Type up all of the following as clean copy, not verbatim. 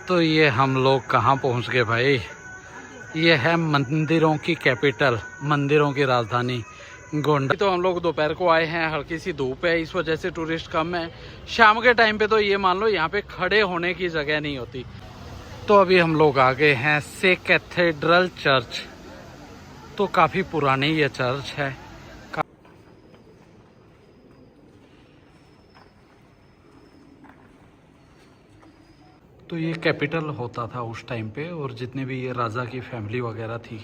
तो ये हम लोग कहाँ पहुँच गए भाई। ये है मंदिरों की कैपिटल, मंदिरों की राजधानी गोंडा। तो हम लोग दोपहर को आए हैं, हल्की सी धूप है, इस वजह से टूरिस्ट कम है। शाम के टाइम पे तो ये मान लो यहाँ पे खड़े होने की जगह नहीं होती। तो अभी हम लोग आ गए हैं से कैथेड्रल चर्च। तो काफ़ी पुरानी ये चर्च है। तो ये कैपिटल होता था उस टाइम पे, और जितने भी ये राजा की फैमिली वगैरह थी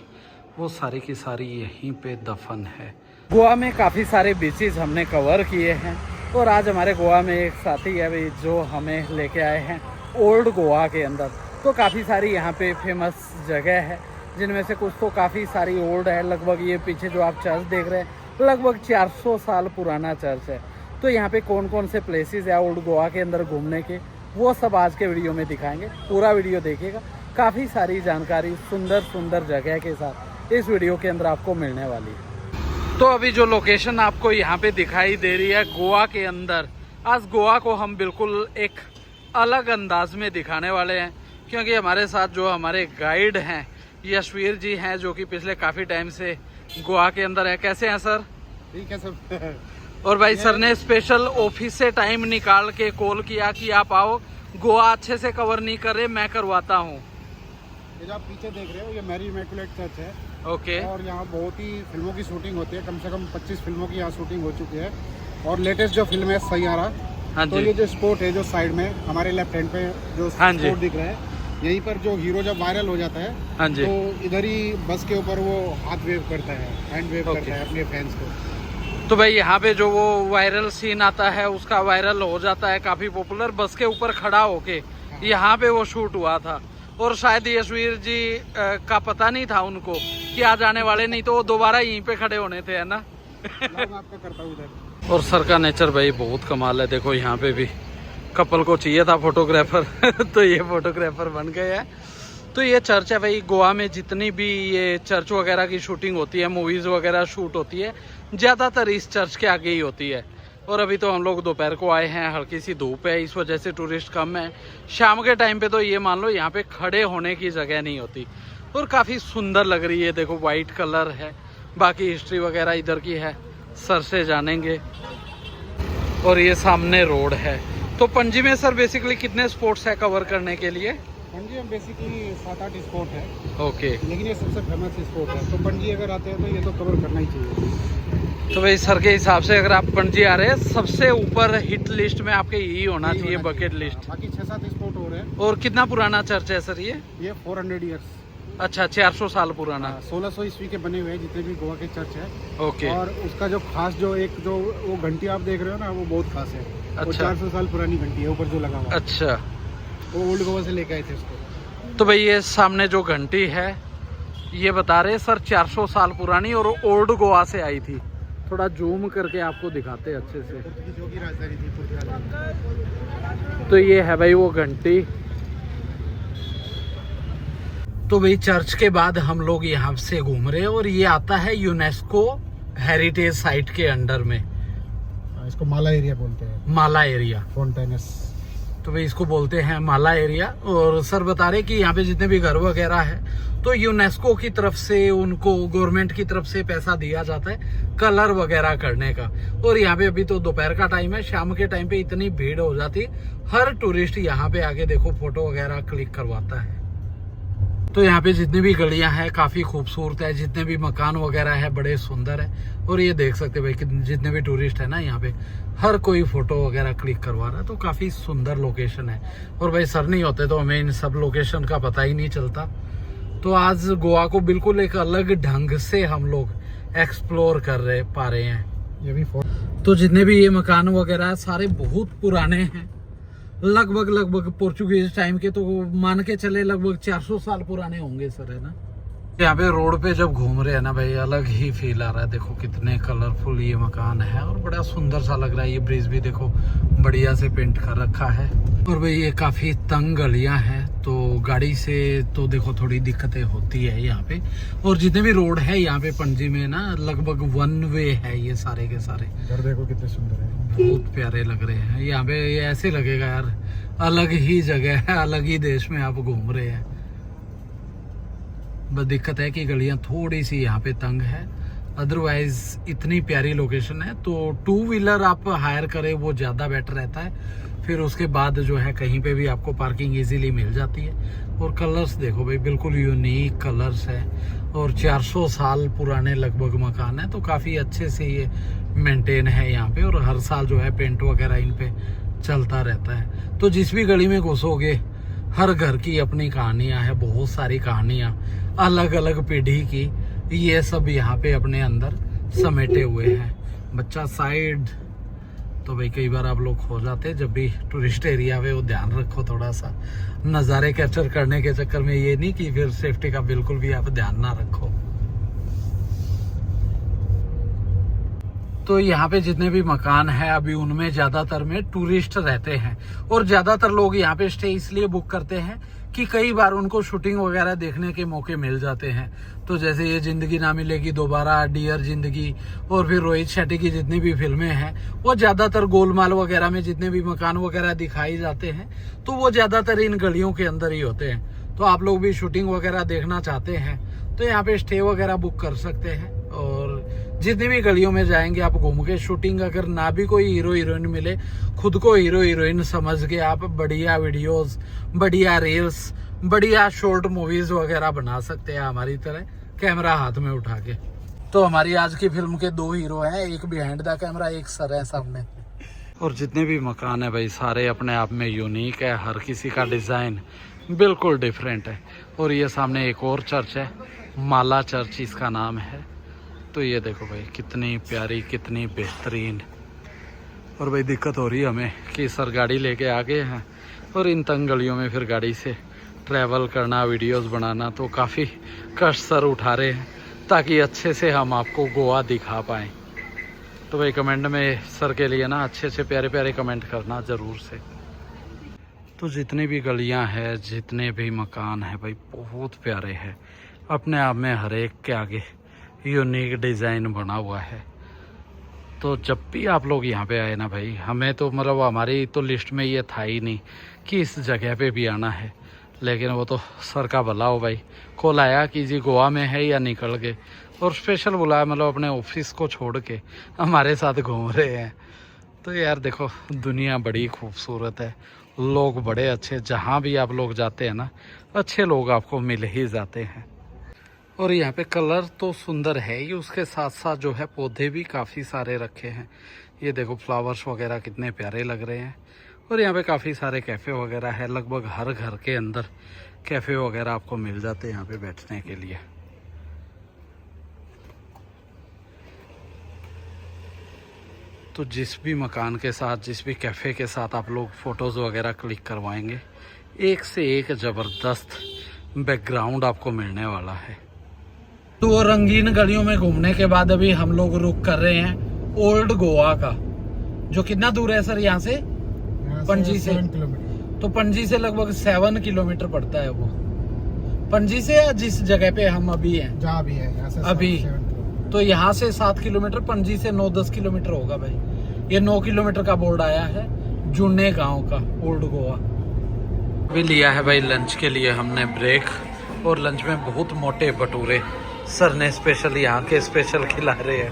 वो सारी की सारी यहीं पे दफन है। गोवा में काफ़ी सारे बीचेस हमने कवर किए हैं, और आज हमारे गोवा में एक साथी है भाई जो हमें लेके आए हैं ओल्ड गोवा के अंदर। तो काफ़ी सारी यहाँ पे फेमस जगह है, जिनमें से कुछ तो काफ़ी सारी ओल्ड है। लगभग ये पीछे जो आप चर्च देख रहे हैं लगभग 400 साल पुराना चर्च है। तो यहाँ पे कौन कौन से प्लेसेस है ओल्ड गोवा के अंदर घूमने के, वो सब आज के वीडियो में दिखाएंगे। पूरा वीडियो देखिएगा, काफ़ी सारी जानकारी सुंदर सुंदर जगह के साथ इस वीडियो के अंदर आपको मिलने वाली है। तो अभी जो लोकेशन आपको यहाँ पे दिखाई दे रही है गोवा के अंदर, आज गोवा को हम बिल्कुल एक अलग अंदाज में दिखाने वाले हैं, क्योंकि हमारे साथ जो हमारे गाइड हैं यशवीर जी हैं, जो कि पिछले काफ़ी टाइम से गोवा के अंदर है। कैसे हैं सर? ठीक है सर। और भाई सर ने स्पेशल ऑफिस से टाइम निकाल के कॉल किया कि आप आओ, गोवा अच्छे से कवर नहीं कर रहे, मैं करवाता हूँ। ये जो आप पीछे देख रहे हो ये मैरी इमैकुलेट चर्च है। ओके। और यहाँ बहुत ही फिल्मों की शूटिंग होती है, कम से कम 25 फिल्मों की यहाँ शूटिंग हो चुकी है। और लेटेस्ट जो फिल्म है सैयारा, हाँ तो जी। ये जो स्पॉट है जो साइड में हमारे लेफ्ट हैंड पे जो हाँ जी। स्पॉट दिख रहा है, यहीं पर जो हीरो जब वायरल हो जाता है, हाँ जी। तो इधर ही बस के ऊपर वो हाथ वेव करता है, हैंड वेव ओके। करता है अपने फैंस को। तो भाई यहाँ पे जो वो वायरल सीन आता है उसका वायरल हो जाता है, काफ़ी पॉपुलर। बस के ऊपर खड़ा होके यहाँ पे वो शूट हुआ था, और शायद यशवीर जी का पता नहीं था उनको कि आज आने वाले, नहीं तो वो दोबारा यहीं पे खड़े होने थे, है ना। मैं आपका करता हूँ इधर। और सर का नेचर भाई बहुत कमाल है। देखो यहाँ पे भी कपल को चाहिए था फोटोग्राफर तो ये फोटोग्राफर बन गए हैं। तो ये चर्च है भाई, गोवा में जितनी भी ये चर्च वगैरह की शूटिंग होती है, मूवीज़ वगैरह शूट होती है, ज़्यादातर इस चर्च के आगे ही होती है। और अभी तो हम लोग दोपहर को आए हैं, हल्की सी धूप है, इस वजह से टूरिस्ट कम है। शाम के टाइम पे तो ये मान लो यहाँ पे खड़े होने की जगह नहीं होती, और काफ़ी सुंदर लग रही है। देखो वाइट कलर है, बाकी हिस्ट्री वगैरह इधर की है, सर से जानेंगे। और ये सामने रोड है। तो पणजी में सर बेसिकली कितने स्पॉट्स है कवर करने के लिए? पणजी में बेसिकली 7-8 स्पॉट है। ओके। लेकिन ये सबसे फेमस स्पॉट है, तो पणजी अगर आते हैं तो ये तो कवर करना ही चाहिए। तो भाई सर के हिसाब से अगर आप पणजी आ रहे हैं, सबसे ऊपर हिट लिस्ट में आपके यही होना चाहिए, बकेट लिस्ट। बाकी 6-7 स्पॉट हो रहे हैं। और कितना पुराना चर्च है सर ये? 400 ईयर्स। अच्छा, 400 साल पुराना। 1600 ईस्वी के बने हुए हैं जितने भी गोवा के चर्च है। ओके। और उसका जो खास जो वो घंटी आप देख रहे हो ना, वो बहुत खास है। वो अच्छा। 400 साल पुरानी घंटी है ऊपर जो लगा हुआ है। अच्छा। वो ओल्ड गोवा से लेके आए थे उसको। तो भाई ये सामने जो घंटी है ये बता रहे सर 400 साल पुरानी, और ओल्ड गोवा से आई थी। थोड़ा जूम करके आपको दिखाते हैं अच्छे से। पुर्तगाल की राजधानी थी, पुर्तगाल। तो ये है भाई वो घंटी। तो भाई चर्च के बाद हम लोग यहाँ से घूम रहे हैं, और ये आता है यूनेस्को हेरिटेज साइट के अंडर में। इसको माला एरिया बोलते हैं। माला एरिया। फोंटेनस। तो भाई इसको बोलते हैं माला एरिया। और सर बता रहे कि यहाँ पे जितने भी घर वगैरह है तो यूनेस्को की तरफ से उनको, गवर्नमेंट की तरफ से पैसा दिया जाता है कलर वगैरह करने का। और यहाँ पे अभी तो दोपहर का टाइम है, शाम के टाइम पे इतनी भीड़ हो जाती, हर टूरिस्ट यहाँ पे आके देखो फोटो वगैरह क्लिक करवाता है। तो यहाँ पे जितनी भी गलियां हैं काफ़ी खूबसूरत है, जितने भी मकान वगैरह है बड़े सुंदर है। और ये देख सकते भाई कि जितने भी टूरिस्ट है ना यहाँ पे हर कोई फोटो वगैरह क्लिक करवा रहा है। तो काफ़ी सुंदर लोकेशन है, और भाई सर नहीं होते तो हमें इन सब लोकेशन का पता ही नहीं चलता। तो आज गोवा को बिल्कुल एक अलग ढंग से हम लोग एक्सप्लोर कर पा रहे हैं। ये भी तो जितने भी ये मकान वगैरह है सारे बहुत पुराने हैं, लगभग पोर्चुगीज टाइम के। तो मान के चले लगभग 400 साल पुराने होंगे सर, है ना। यहाँ पे रोड पे जब घूम रहे हैं ना भाई, अलग ही फील आ रहा है। देखो कितने कलरफुल ये मकान है, और बड़ा सुंदर सा लग रहा है। ये ब्रिज भी देखो बढ़िया से पेंट कर रखा है। और भाई ये काफी तंग गलियां हैं, तो गाड़ी से तो देखो थोड़ी दिक्कतें होती है यहाँ पे। और जितने भी रोड है यहाँ पे पणजी में ना, लगभग 1 वे है ये सारे के सारे। घर देखो कितने सुंदर है, बहुत प्यारे लग रहे हैं यहाँ पे। ये ऐसे लगेगा यार अलग ही जगह है, अलग ही देश में आप घूम रहे हैं। बस दिक्कत है कि गलियां थोड़ी सी यहाँ पे तंग है, अदरवाइज इतनी प्यारी लोकेशन है। तो 2 व्हीलर आप हायर करें वो ज़्यादा बेटर रहता है, फिर उसके बाद जो है कहीं पे भी आपको पार्किंग इजीली मिल जाती है। और कलर्स देखो भाई, बिल्कुल यूनिक कलर्स है और 400 साल पुराने लगभग मकान है, तो काफ़ी अच्छे से ये मेंटेन है यहाँ पे। और हर साल जो है पेंट वगैरह इन पे चलता रहता है। तो जिस भी गली में घुसोगे, हर घर की अपनी कहानियाँ है, बहुत सारी कहानियाँ अलग अलग पीढ़ी की, ये सब यहाँ पे अपने अंदर समेटे हुए हैं। बच्चा साइड तो भाई कई बार आप लोग खो जाते हैं जब भी टूरिस्ट एरिया में, वो ध्यान रखो थोड़ा सा, नज़ारे कैप्चर करने के चक्कर में ये नहीं कि फिर सेफ्टी का बिल्कुल भी आप ध्यान ना रखो। तो यहाँ पे जितने भी मकान हैं अभी उनमें ज़्यादातर में टूरिस्ट रहते हैं, और ज़्यादातर लोग यहाँ पे स्टे इसलिए बुक करते हैं कि कई बार उनको शूटिंग वगैरह देखने के मौके मिल जाते हैं। तो जैसे ये जिंदगी ना मिलेगी दोबारा, डियर जिंदगी, और फिर रोहित शेट्टी की जितनी भी फिल्में हैं वो ज़्यादातर गोलमाल वगैरह में जितने भी मकान वगैरह दिखाई जाते हैं तो वो ज़्यादातर इन गलियों के अंदर ही होते हैं। तो आप लोग भी शूटिंग वगैरह देखना चाहते हैं तो यहाँ पे स्टे वगैरह बुक कर सकते हैं, और जितनी भी गलियों में जाएंगे आप घूम के शूटिंग, अगर ना भी कोई हीरो हीरोइन मिले, खुद को हीरो हीरोइन समझ के आप बढ़िया वीडियोस, बढ़िया रील्स, बढ़िया शॉर्ट मूवीज वगैरह बना सकते हैं हमारी तरह, कैमरा हाथ में उठा के। तो हमारी आज की फिल्म के 2 हीरो हैं, एक बिहाइंड द कैमरा, एक सर है सामने। और जितने भी मकान है भाई सारे अपने आप में यूनिक है, हर किसी का डिज़ाइन बिल्कुल डिफरेंट है। और ये सामने एक और चर्च है, माला चर्च इसका नाम है। तो ये देखो भाई कितनी प्यारी, कितनी बेहतरीन। और भाई दिक्कत हो रही है हमें कि सर गाड़ी लेके आ गए हैं और इन तंग गलियों में फिर गाड़ी से ट्रैवल करना, वीडियोस बनाना, तो काफ़ी कष्ट सर उठा रहे हैं ताकि अच्छे से हम आपको गोवा दिखा पाएँ। तो भाई कमेंट में सर के लिए ना अच्छे से प्यारे प्यारे कमेंट करना ज़रूर से। तो जितनी भी गलियां हैं, जितने भी मकान हैं भाई बहुत प्यारे हैं, अपने आप में हर एक के आगे यूनिक डिज़ाइन बना हुआ है। तो जब भी आप लोग यहाँ पे आए ना भाई, हमें तो मतलब हमारी तो लिस्ट में ये था ही नहीं कि इस जगह पे भी आना है, लेकिन वो तो सर का भला हो भाई, कॉल आया कि जी गोवा में है या निकल गए, और स्पेशल बुलाया, मतलब अपने ऑफिस को छोड़ के हमारे साथ घूम रहे हैं। तो यार देखो दुनिया बड़ी खूबसूरत है, लोग बड़े अच्छे, जहाँ भी आप लोग जाते हैं ना अच्छे लोग आपको मिल ही जाते हैं। और यहाँ पे कलर तो सुंदर है ही, उसके साथ साथ जो है पौधे भी काफ़ी सारे रखे हैं। ये देखो फ्लावर्स वगैरह कितने प्यारे लग रहे हैं। और यहाँ पे काफ़ी सारे कैफ़े वगैरह है, लगभग हर घर के अंदर कैफ़े वगैरह आपको मिल जाते हैं यहाँ पे बैठने के लिए। तो जिस भी मकान के साथ, जिस भी कैफ़े के साथ आप लोग फ़ोटोज़ वगैरह क्लिक करवाएंगे, एक से एक ज़बरदस्त बैकग्राउंड आपको मिलने वाला है। तो वो रंगीन गलियों में घूमने के बाद अभी हम लोग रुक कर रहे हैं ओल्ड गोवा का, जो कितना दूर है सर यहाँ से? पणजी से 7 किलोमीटर। तो पणजी से लगभग 7 किलोमीटर पड़ता है वो, पणजी से, या जिस जगह पे हम अभी हैं जहाँ भी है यहाँ से अभी, 7 किलोमीटर। तो यहाँ से 7 किलोमीटर, पणजी से 9-10 किलोमीटर होगा भाई। ये 9 किलोमीटर का बोर्ड आया है जुन्ने गांव का, ओल्ड गोवा। अभी लिया है भाई लंच के लिए हमने ब्रेक, और लंच में बहुत मोटे भटूरे सर ने स्पेशल यहाँ के स्पेशल खिला रहे हैं।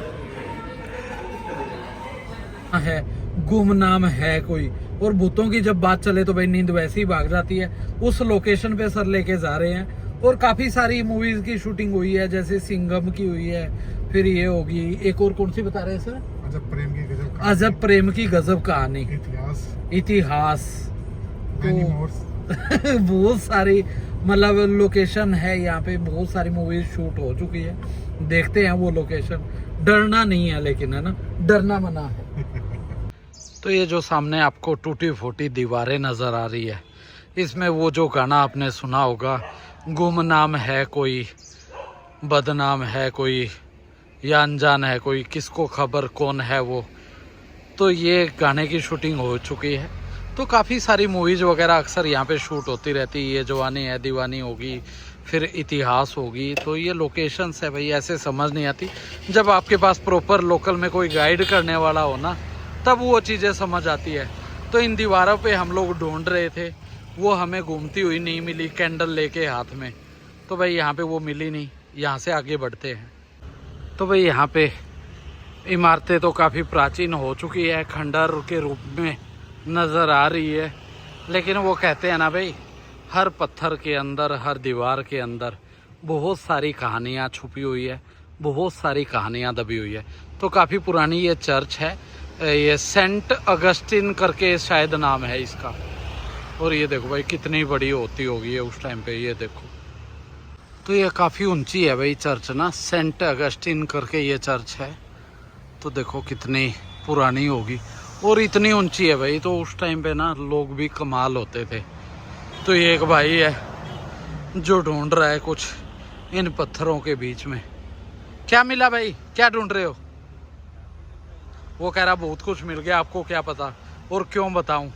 गुमनाम है कोई, और भूतों की जब बात चले तो भाई नींद वैसे ही भाग जाती है। उस लोकेशन पे सर लेके जा रहे हैं, और काफी सारी मूवीज की शूटिंग हुई है, जैसे सिंघम की हुई है, फिर ये होगी, एक और कौन सी बता रहे हैं सर? अजब प्रेम की गजब कहानी। अजब प्रेम की गजब कहानी, इतिहास तो बहुत सारी मतलब लोकेशन है यहाँ पे, बहुत सारी मूवीज शूट हो चुकी है। देखते हैं वो लोकेशन, डरना नहीं है लेकिन, है ना, डरना मना है। तो ये जो सामने आपको टूटी फूटी दीवारें नजर आ रही है, इसमें वो जो गाना आपने सुना होगा, गुमनाम है कोई, बदनाम है कोई, या अनजान है कोई, किसको खबर कौन है वो, तो ये गाने की शूटिंग हो चुकी है। तो काफ़ी सारी मूवीज़ वगैरह अक्सर यहाँ पे शूट होती रहती है। ये जवानी है दीवानी होगी, फिर इतिहास होगी। तो ये लोकेशंस है भाई, ऐसे समझ नहीं आती, जब आपके पास प्रॉपर लोकल में कोई गाइड करने वाला हो ना, तब वो चीज़ें समझ आती है। तो इन दीवारों पे हम लोग ढूंढ रहे थे, वो हमें घूमती हुई नहीं मिली कैंडल लेके हाथ में। तो भाई यहाँ पे वो मिली नहीं, यहाँ से आगे बढ़ते हैं। तो भाई यहाँ पे इमारतें तो काफ़ी प्राचीन हो चुकी है, खंडर के रूप में नज़र आ रही है। लेकिन वो कहते हैं ना भाई, हर पत्थर के अंदर, हर दीवार के अंदर बहुत सारी कहानियाँ छुपी हुई है, बहुत सारी कहानियाँ दबी हुई है। तो काफ़ी पुरानी ये चर्च है, ये सेंट अगस्टिन करके शायद नाम है इसका। और ये देखो भाई कितनी बड़ी होती होगी ये उस टाइम पे, ये देखो। तो ये काफ़ी ऊंची है भाई चर्च ना, सेंट अगस्टिन करके ये चर्च है। तो देखो कितनी पुरानी होगी और इतनी ऊंची है भाई। तो उस टाइम पे ना लोग भी कमाल होते थे। तो ये एक भाई है जो ढूंढ रहा है कुछ इन पत्थरों के बीच में। क्या मिला भाई, क्या ढूंढ रहे हो? वो कह रहा बहुत कुछ मिल गया, आपको क्या पता और क्यों बताऊं।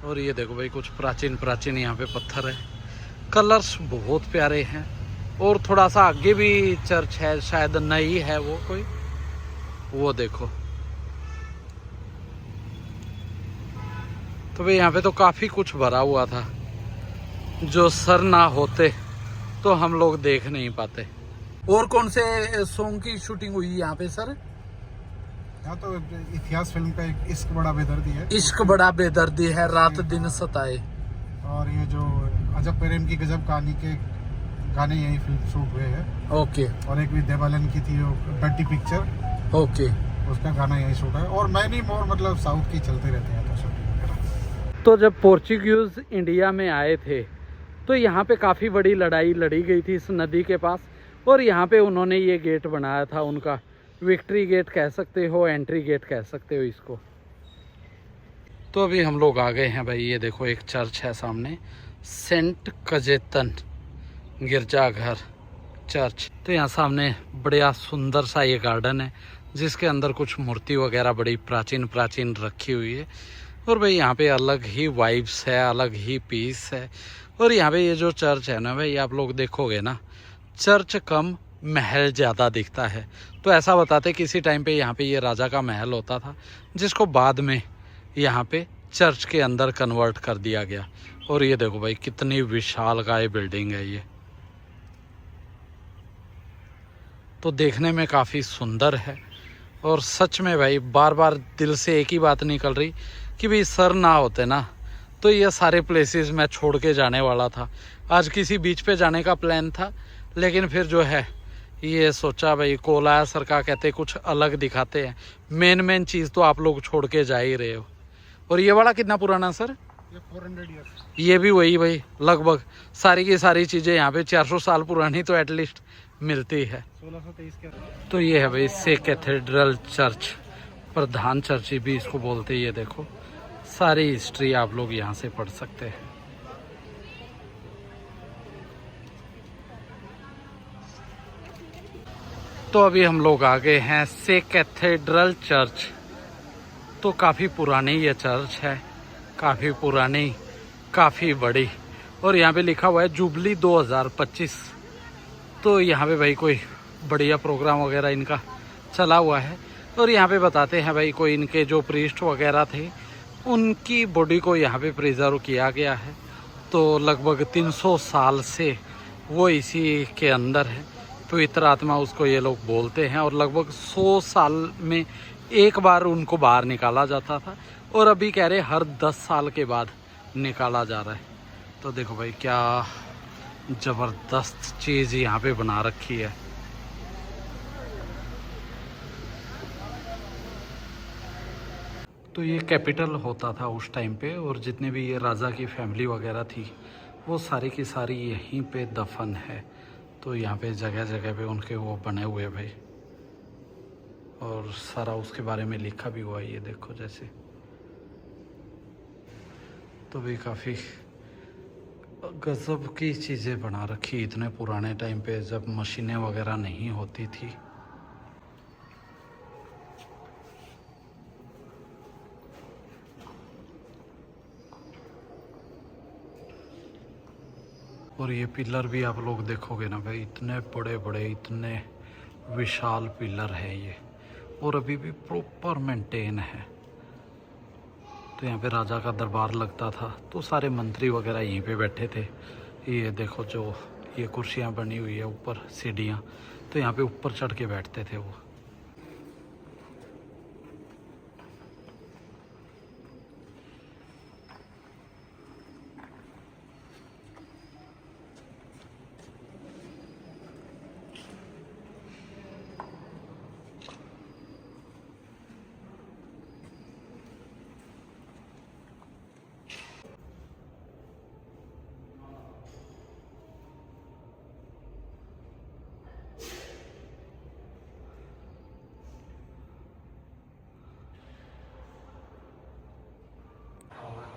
और ये देखो भाई कुछ प्राचीन प्राचीन यहाँ पे पत्थर है, कलर्स बहुत प्यारे हैं। और थोड़ा सा आगे भी चर्च है, शायद नई है वो कोई, वो देखो। तो भाई यहाँ पे तो काफ़ी कुछ भरा हुआ था, जो सर ना होते तो हम लोग देख नहीं पाते। और कौन से सॉन्ग की शूटिंग हुई यहाँ पे सर? यहाँ तो इतिहास फिल्म का एक इश्क बड़ा बेदर्दी है, इश्क बड़ा बेदर्दी है, रात दिन सताए। और ये जो अजब प्रेम की गजब कहानी के गाने यही फिल्म शूट हुए हैं। ओके। और एक विद्या बालन की थी वो डर्टी पिक्चर, ओके। उसका गाना यही शूट है। और मैनी मोर मतलब साउथ की चलते रहते हैं तो शूटिंग वगैरह। तो जब पोर्चुगीज इंडिया में आए थे तो यहाँ पे काफ़ी बड़ी लड़ाई लड़ी गई थी इस नदी के पास। और यहाँ पे उन्होंने ये गेट बनाया था उनका, विक्ट्री गेट कह सकते हो, एंट्री गेट कह सकते हो इसको। तो अभी हम लोग आ गए हैं भाई, ये देखो एक चर्च है सामने, सेंट कजेतन गिरजाघर चर्च। तो यहाँ सामने बढ़िया सुंदर सा ये गार्डन है, जिसके अंदर कुछ मूर्ति वगैरह बड़ी प्राचीन प्राचीन रखी हुई है। और भाई यहाँ पे अलग ही वाइब्स है, अलग ही पीस है। और यहाँ पे ये जो चर्च है ना भाई, आप लोग देखोगे ना, चर्च कम महल ज़्यादा दिखता है। तो ऐसा बताते किसी टाइम पे यहाँ पे ये राजा का महल होता था, जिसको बाद में यहाँ पे चर्च के अंदर कन्वर्ट कर दिया गया। और ये देखो भाई कितनी विशालकाय बिल्डिंग है ये, तो देखने में काफ़ी सुंदर है। और सच में भाई बार बार दिल से एक ही बात निकल रही कि भाई सर ना होते ना तो ये सारे प्लेसेस मैं छोड़ के जाने वाला था। आज किसी बीच पे जाने का प्लान था, लेकिन फिर जो है ये सोचा भाई कोलाया सर का कहते कुछ अलग दिखाते हैं, मेन चीज़ तो आप लोग छोड़ के जा ही रहे हो। और ये वाला कितना पुराना सर? ये 400 ईयर्स। ये भी वही भाई, लगभग सारी की सारी चीज़ें यहाँ पे 400 साल पुरानी तो एटलीस्ट मिलती है। 1623 के। तो ये है भाई से कैथेड्रल चर्च, प्रधान चर्च भी इसको बोलते हैं। ये देखो सारी हिस्ट्री आप लोग यहाँ से पढ़ सकते हैं। तो अभी हम लोग आ गए हैं से कैथेड्रल चर्च। तो काफ़ी पुरानी ये चर्च है, काफ़ी पुरानी, काफ़ी बड़ी। और यहाँ पे लिखा हुआ है जुबली 2025। तो यहाँ पे भाई कोई बढ़िया प्रोग्राम वगैरह इनका चला हुआ है। और यहाँ पे बताते हैं भाई कोई इनके जो प्रीस्ट वगैरह थे उनकी बॉडी को यहाँ पे प्रिजर्व किया गया है। तो लगभग 300 साल से वो इसी के अंदर है, पवित्र आत्मा उसको ये लोग बोलते हैं। और लगभग 100 साल में एक बार उनको बाहर निकाला जाता था, और अभी कह रहे हर 10 साल के बाद निकाला जा रहा है। तो देखो भाई क्या ज़बरदस्त चीज़ यहाँ पे बना रखी है। तो ये कैपिटल होता था उस टाइम पे, और जितने भी ये राजा की फैमिली वगैरह थी वो सारी की सारी यहीं पे दफन है। तो यहाँ पे जगह जगह पे उनके वो बने हुए भाई, और सारा उसके बारे में लिखा भी हुआ है, ये देखो जैसे। तो भी काफ़ी गजब की चीज़ें बना रखी इतने पुराने टाइम पे, जब मशीनें वगैरह नहीं होती थी। और ये पिलर भी आप लोग देखोगे ना भाई, इतने बड़े बड़े, इतने विशाल पिलर है ये, और अभी भी प्रॉपर मेंटेन है। तो तो यहाँ पे राजा का दरबार लगता था, तो सारे मंत्री वगैरह यहीं पे बैठे थे। ये देखो जो ये कुर्सियाँ बनी हुई है ऊपर सीढ़ियाँ, तो यहाँ पे ऊपर चढ़ के बैठते थे वो।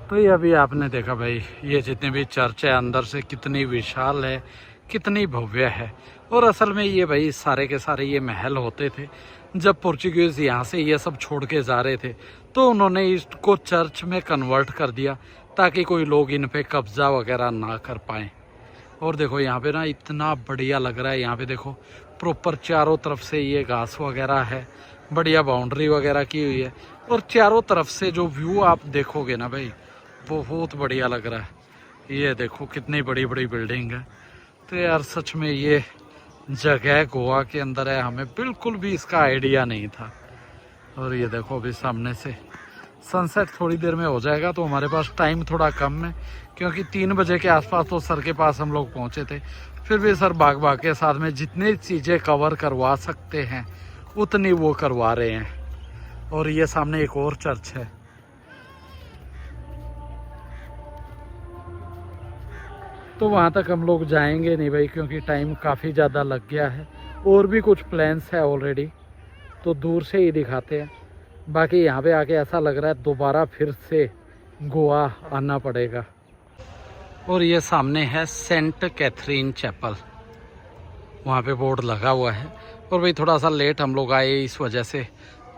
तो ये अभी आपने देखा भाई, ये जितने भी चर्च है अंदर से कितनी विशाल है, कितनी भव्य है। और असल में ये भाई सारे के सारे ये महल होते थे। जब पोर्चुगीज यहाँ से ये सब छोड़ के जा रहे थे तो उन्होंने इसको चर्च में कन्वर्ट कर दिया ताकि कोई लोग इन पे कब्जा वगैरह ना कर पाए। और देखो यहाँ पे ना इतना बढ़िया लग रहा है। यहाँ पे देखो प्रॉपर चारों तरफ से ये घास वगैरह है, बढ़िया बाउंड्री वगैरह की हुई है। और चारों तरफ से जो व्यू आप देखोगे ना भाई, बहुत बढ़िया लग रहा है। ये देखो कितनी बड़ी बड़ी बिल्डिंग है। तो यार सच में ये जगह गोवा के अंदर है, हमें बिल्कुल भी इसका आइडिया नहीं था। और ये देखो अभी सामने से सनसेट थोड़ी देर में हो जाएगा, तो हमारे पास टाइम थोड़ा कम है क्योंकि 3 बजे के आसपास तो सर के पास हम लोग पहुंचे थे। फिर भी सर भाग भाग के साथ में जितनी चीज़ें कवर करवा सकते हैं उतनी वो करवा रहे हैं। और ये सामने एक और चर्च है। तो वहाँ तक हम लोग जाएंगे नहीं भाई क्योंकि टाइम काफ़ी ज़्यादा लग गया है। और भी कुछ प्लान्स है ऑलरेडी, तो दूर से ही दिखाते हैं। बाकी यहाँ पे आके ऐसा लग रहा है दोबारा फिर से गोवा आना पड़ेगा। और ये सामने है सेंट कैथरीन चैपल, वहाँ पे बोर्ड लगा हुआ है। और भाई थोड़ा सा लेट हम लोग आए, इस वजह से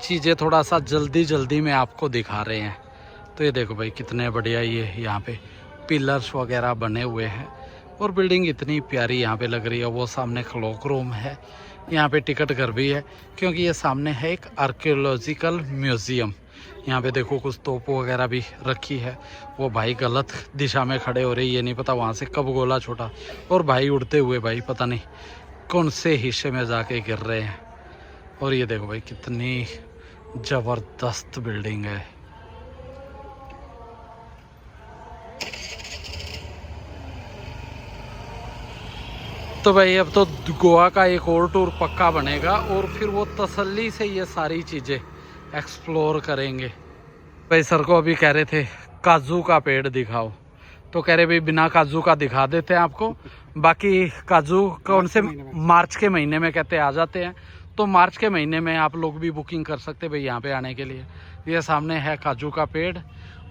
चीज़ें थोड़ा सा जल्दी में आपको दिखा रहे हैं। तो ये देखो भाई कितने बढ़िया ये यहाँ पे पिलर्स वगैरह बने हुए हैं। और बिल्डिंग इतनी प्यारी यहाँ पे लग रही है। वो सामने क्लॉक रूम है, यहाँ पे टिकट घर भी है क्योंकि ये सामने है एक आर्कियोलॉजिकल म्यूज़ियम। यहाँ पे देखो कुछ तोप वगैरह भी रखी है। वो भाई गलत दिशा में खड़े हो रहे, ये नहीं पता वहाँ से कब गोला छोटा। और भाई उड़ते हुए भाई पता नहीं कौन से हिस्से में जाके गिर रहे हैं। और ये देखो भाई कितनी ज़बरदस्त बिल्डिंग है। तो भाई अब तो गोवा का एक और टूर पक्का बनेगा और फिर वो तसल्ली से ये सारी चीज़ें एक्सप्लोर करेंगे। भाई सर को अभी कह रहे थे काजू का पेड़ दिखाओ, तो कह रहे भाई बिना काजू का दिखा देते हैं आपको। बाकी काजू कौन से मार्च के महीने में कहते आ जाते हैं, तो मार्च के महीने में आप लोग भी बुकिंग कर सकते भाई यहाँ पे आने के लिए। ये सामने है काजू का पेड़।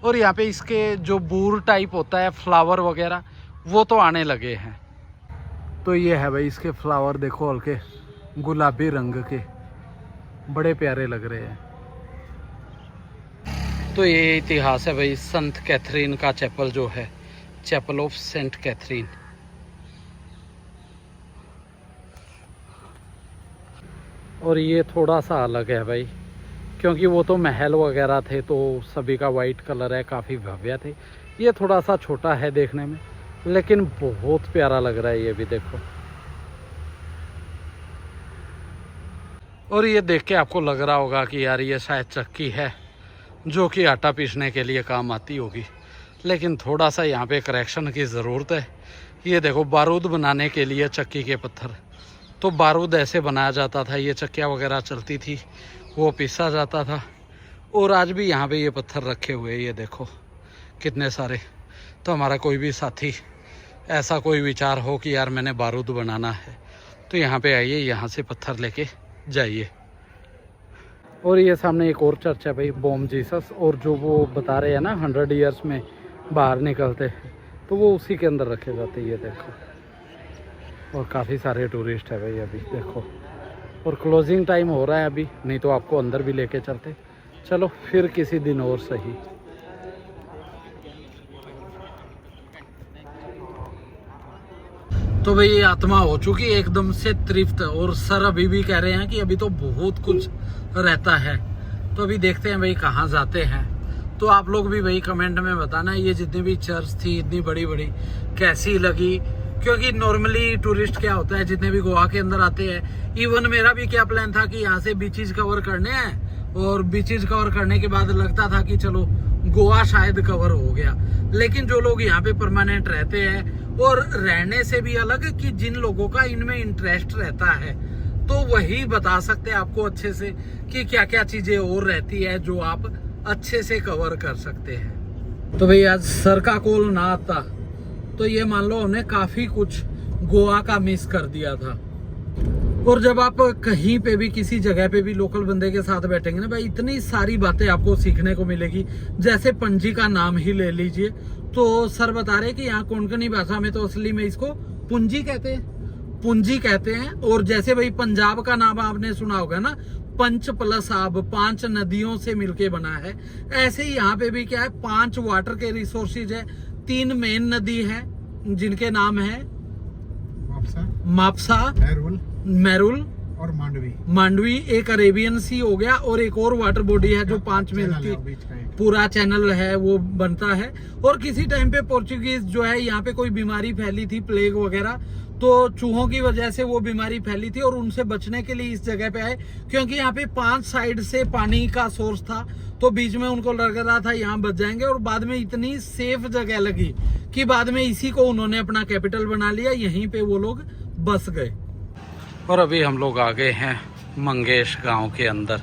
और यहाँ पे इसके जो बूर टाइप होता है फ्लावर वगैरह वो तो आने लगे हैं। तो ये है भाई इसके फ्लावर देखो, हल्के गुलाबी रंग के, बड़े प्यारे लग रहे हैं। तो ये इतिहास है भाई संत कैथरीन का चैपल जो है, चैपल ऑफ सेंट कैथरीन। और ये थोड़ा सा अलग है भाई क्योंकि वो तो महल वगैरह थे तो सभी का वाइट कलर है, काफ़ी भव्य थे। ये थोड़ा सा छोटा है देखने में, लेकिन बहुत प्यारा लग रहा है ये भी देखो। और ये देख के आपको लग रहा होगा कि यार ये शायद चक्की है जो कि आटा पीसने के लिए काम आती होगी, लेकिन थोड़ा सा यहाँ पे करेक्शन की ज़रूरत है। ये देखो बारूद बनाने के लिए चक्की के पत्थर, तो बारूद ऐसे बनाया जाता था, ये चक्कियाँ वगैरह चलती थी, वो पीसा जाता था। और आज भी यहाँ पे ये पत्थर रखे हुए हैं, ये देखो कितने सारे। तो हमारा कोई भी साथी ऐसा कोई विचार हो कि यार मैंने बारूद बनाना है, तो यहाँ पे आइए, यहाँ से पत्थर लेके जाइए। और ये सामने एक और चर्च है भाई, बॉम जीसस। और जो वो बता रहे हैं ना 100 ईयर्स में बाहर निकलते हैं, तो वो उसी के अंदर रखे जाते हैं, ये देखो। और काफ़ी सारे टूरिस्ट है भाई अभी देखो। और क्लोजिंग टाइम हो रहा है अभी, नहीं तो आपको अंदर भी लेके चलते। चलो फिर किसी दिन और सही। तो भाई ये आत्मा हो चुकी है एकदम से तृप्त। और सर अभी भी कह रहे हैं कि अभी तो बहुत कुछ रहता है, तो अभी देखते हैं भाई कहाँ जाते हैं। तो आप लोग भी भाई कमेंट में बताना ये जितनी भी चर्च थी इतनी बड़ी बड़ी कैसी लगी। क्योंकि नॉर्मली टूरिस्ट क्या होता है जितने भी गोवा के अंदर आते हैं, इवन मेरा भी क्या प्लान था कि यहाँ से बीचेस कवर करने हैं और बीचेस कवर करने के बाद लगता था कि चलो गोवा शायद कवर हो गया। लेकिन जो लोग यहाँ पे परमानेंट रहते हैं और रहने से भी अलग कि जिन लोगों का इनमें इंटरेस्ट रहता है तो वही बता सकते हैं आपको अच्छे से कि क्या क्या चीजें और रहती है जो आप अच्छे से कवर कर सकते हैं। तो भाई आज सर का कॉल ना आता तो ये मान लो हमने काफी कुछ गोवा का मिस कर दिया था। और जब आप कहीं पे भी किसी जगह पे भी लोकल बंदे के साथ बैठेंगे ना भाई, इतनी सारी बातें आपको सीखने को मिलेगी। जैसे पणजी का नाम ही ले लीजिए, तो सर बता रहे कि यहाँ कोंकणी भाषा में तो असली में इसको पुंजी कहते हैं, पुंजी कहते हैं। और जैसे भाई पंजाब का नाम आपने सुना होगा ना, पंच प्लस आब, 5 नदियों से मिलके बना है। ऐसे ही यहाँ पे भी क्या है, 5 वाटर के रिसोर्सेज है। 3 मेन नदी है जिनके नाम है मापसा, मेरुल और मांडवी। एक अरेबियन सी हो गया और एक और वाटर बॉडी है जो 5 मिलती पूरा चैनल है वो बनता है। और किसी टाइम पे पोर्चुगीज जो है यहाँ पे कोई बीमारी फैली थी, प्लेग वगैरह, तो चूहों की वजह से वो बीमारी फैली थी और उनसे बचने के लिए इस जगह पे आए। क्योंकि यहाँ पे 5 साइड से पानी का सोर्स था तो बीच में उनको लग रहा था यहाँ बच जाएंगे। और बाद में इतनी सेफ जगह लगी कि बाद में इसी को उन्होंने अपना कैपिटल बना लिया, यहीं पे वो लोग बस गए। और अभी हम लोग आ गए हैं मंगेश गांव के अंदर।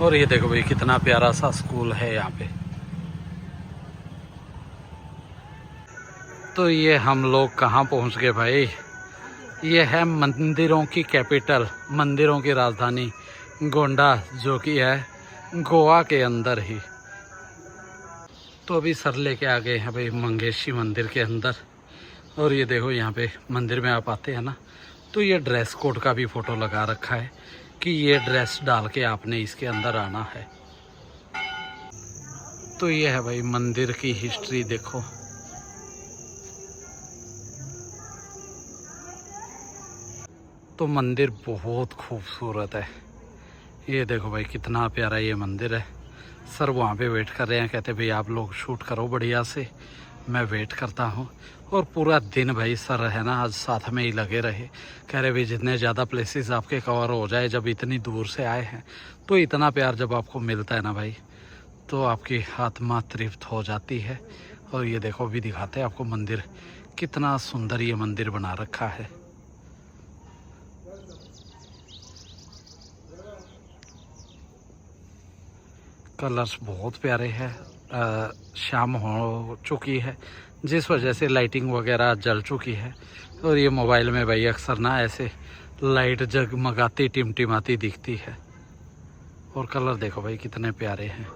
और ये देखो भाई कितना प्यारा सा स्कूल है यहाँ पे। तो ये हम लोग कहाँ पहुँच गए भाई, ये है मंदिरों की कैपिटल, मंदिरों की राजधानी गोंडा, जो कि है गोवा के अंदर ही। तो अभी सर लेके आ गए हैं भाई मंगेशी मंदिर के अंदर। और ये देखो यहाँ पे मंदिर में आप आते हैं ना, तो ये ड्रेस कोड का भी फोटो लगा रखा है कि ये ड्रेस डाल के आपने इसके अंदर आना है। तो ये है भाई मंदिर की हिस्ट्री देखो। तो मंदिर बहुत खूबसूरत है, ये देखो भाई कितना प्यारा ये मंदिर है। सर वहाँ पे वेट कर रहे हैं, कहते भाई आप लोग शूट करो बढ़िया से, मैं वेट करता हूँ। और पूरा दिन भाई सर है ना आज साथ में ही लगे रहे, कह रहे भाई जितने ज़्यादा प्लेसेस आपके कवर हो जाए, जब इतनी दूर से आए हैं तो इतना प्यार जब आपको मिलता है ना भाई तो आपकी आत्मा तृप्त हो जाती है। और ये देखो भी दिखाते हैं आपको मंदिर, कितना सुंदर ये मंदिर बना रखा है। कलर्स बहुत प्यारे हैं। शाम हो चुकी है जिस वजह से लाइटिंग वगैरह जल चुकी है। और ये मोबाइल में भाई अक्सर ना ऐसे लाइट जगमगाती टिमटिमाती दिखती है। और कलर देखो भाई कितने प्यारे हैं,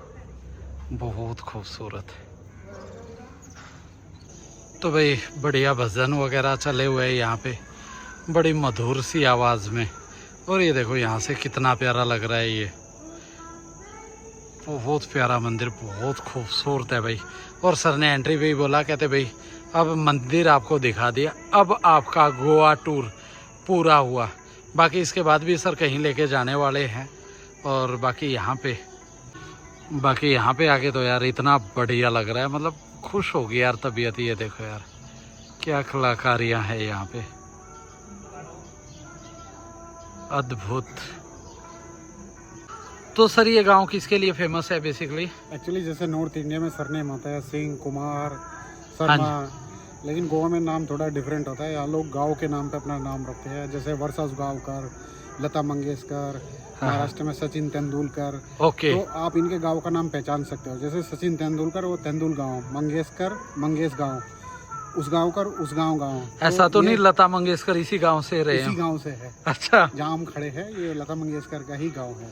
बहुत खूबसूरत। तो भाई बढ़िया भजन वगैरह चले हुए हैं यहाँ पे, बड़ी मधुर सी आवाज़ में। और ये देखो यहाँ से कितना प्यारा लग रहा है, ये बहुत प्यारा मंदिर, बहुत खूबसूरत है भाई। और सर ने एंट्री पे ही बोला, कहते भाई अब मंदिर आपको दिखा दिया, अब आपका गोवा टूर पूरा हुआ। बाकी इसके बाद भी सर कहीं लेके जाने वाले हैं। और बाकी यहाँ पे आके तो यार इतना बढ़िया लग रहा है, मतलब खुश हो गई यार तबीयत। ये देखो यार क्या कलाकारियाँ हैं यहाँ पे, अद्भुत। तो सर ये गांव किसके लिए फेमस है बेसिकली? एक्चुअली जैसे नॉर्थ इंडिया में सरनेम होता है सिंह, कुमार, शर्मा, लेकिन गोवा में नाम थोड़ा डिफरेंट होता है। यहाँ लोग गांव के नाम पे अपना नाम रखते हैं, जैसे वर्षा गांवकर, लता मंगेशकर, महाराष्ट्र में सचिन तेंदुलकर। ओके। तो आप इनके गांव का नाम पहचान सकते हो। जैसे सचिन तेंदुलकर वो तेंदुल गांव, मंगेशकर मंगेश गांव, उस गांव कर उस गांव। ऐसा तो नहीं लता मंगेशकर इसी गांव से रहे हैं? इसी गांव से है। अच्छा। जहाँ हम खड़े हैं ये लता मंगेशकर का ही गांव है।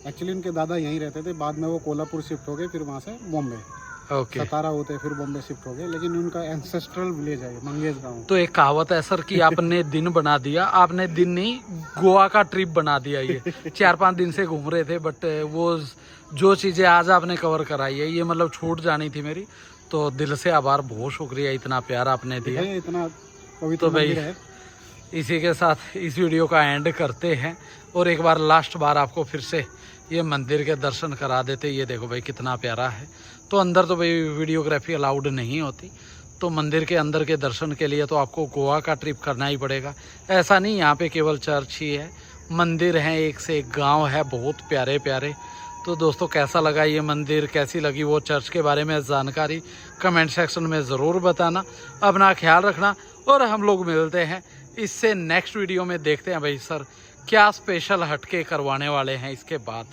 एक्चुअली उनके दादा यहीं रहते थे, बाद में वो कोल्हापुर शिफ्ट हो गए, फिर वहाँ से बॉम्बे, सतारा होते फिर बॉम्बे शिफ्ट हो गए। लेकिन उनका एंसेस्ट्रल विलेज है मंगेश गांव। तो एक कहावत है सर कि आपने दिन बना दिया, आपने दिन नहीं गोवा का ट्रिप बना दिया। ये 4-5 दिन से घूम रहे थे, बट वो जो चीजें आज आपने कवर कराई है ये मतलब छूट जानी थी मेरी। तो दिल से आभार, बहुत शुक्रिया, इतना प्यार आपने दिया। इतना पवित्र मंदिर है। इसी के साथ इस वीडियो का एंड करते हैं और एक बार लास्ट बार आपको फिर से ये मंदिर के दर्शन करा देते। ये देखो भाई कितना प्यारा है। तो अंदर तो भाई वीडियोग्राफी अलाउड नहीं होती, तो मंदिर के अंदर के दर्शन के लिए तो आपको गोवा का ट्रिप करना ही पड़ेगा। ऐसा नहीं यहाँ पे केवल चर्च ही है, मंदिर हैं, एक से एक गांव है, बहुत प्यारे प्यारे। तो दोस्तों कैसा लगा ये मंदिर, कैसी लगी वो चर्च के बारे में जानकारी कमेंट सेक्शन में ज़रूर बताना। अपना ख्याल रखना और हम लोग मिलते हैं इससे नेक्स्ट वीडियो में। देखते हैं भाई सर क्या स्पेशल हटके करवाने वाले हैं इसके बाद।